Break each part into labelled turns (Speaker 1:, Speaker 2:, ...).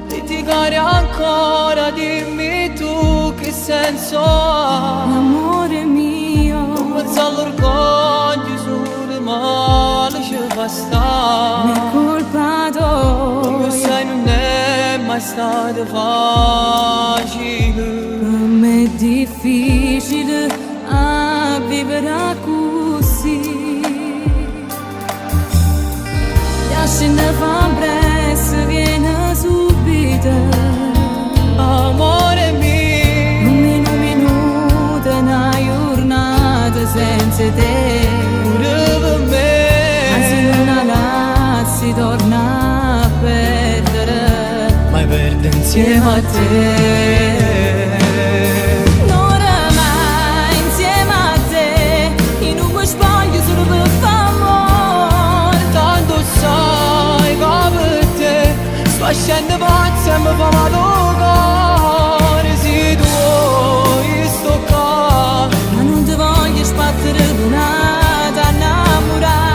Speaker 1: Litigare ancora, dimmi tu che senso ha.
Speaker 2: Amore mio,
Speaker 1: Non pensa all'orgoglio solo male ci fa
Speaker 2: è
Speaker 1: stare.
Speaker 2: colpa
Speaker 1: Come
Speaker 2: tua.
Speaker 1: sai non è mai stato facile.
Speaker 2: Per me è difficile a vivere così. Lasciami fa presto, viene subito.
Speaker 1: Amore mio,
Speaker 2: Un minuto, una giornata senza te.
Speaker 1: pure per
Speaker 2: Ma se
Speaker 1: me.
Speaker 2: non la si torna a perdere,
Speaker 1: Mai perde insieme a te.
Speaker 2: non mai insieme a te. Io non mi spoglio solo per favore.
Speaker 1: Tanto sai che per te sto scendendo pazza e mi fa male il cuore. Se tu vuoi sto qua,
Speaker 2: Ma non ti voglio sbattere un'ata innamorata.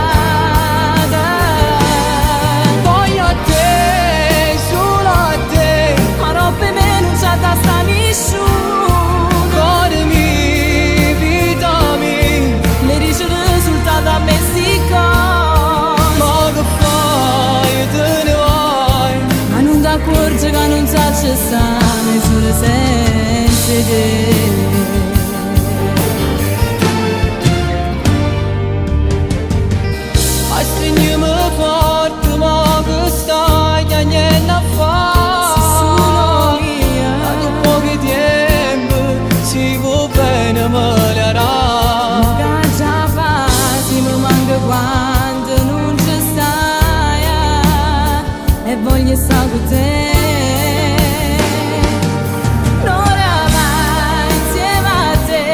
Speaker 1: voglio a te, solo a te.
Speaker 2: Ma roba me non c'è da sta nessuno.
Speaker 1: Cuore mio, vita mia,
Speaker 2: Le dice il risultato a Messico.
Speaker 1: ma che fai, te ne vai.
Speaker 2: Ma non ti accorgi che non sa ci sta nessuno senza te.
Speaker 1: A stringermi forte, ma che stai a niente a
Speaker 2: Se solo
Speaker 1: fare.
Speaker 2: mia,
Speaker 1: Ad poco tempo si può bene migliorare.
Speaker 2: che già fasi mi manca quando non ci stai, e voglio stare con te. Non mai insieme a te,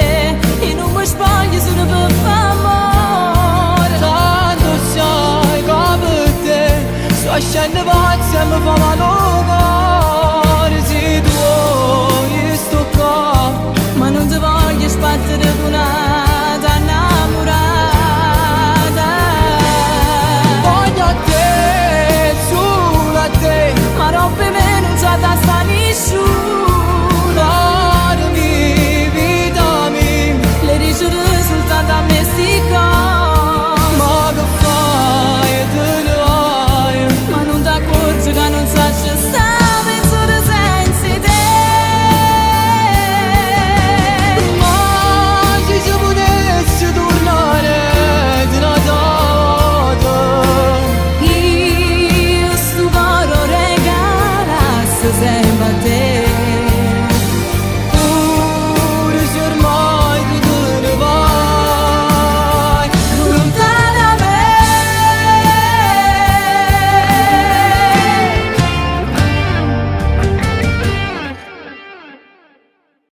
Speaker 2: io non mi spoglio solo per favore.
Speaker 1: Tanto sai che per te sto scendendo pazza e mi fa male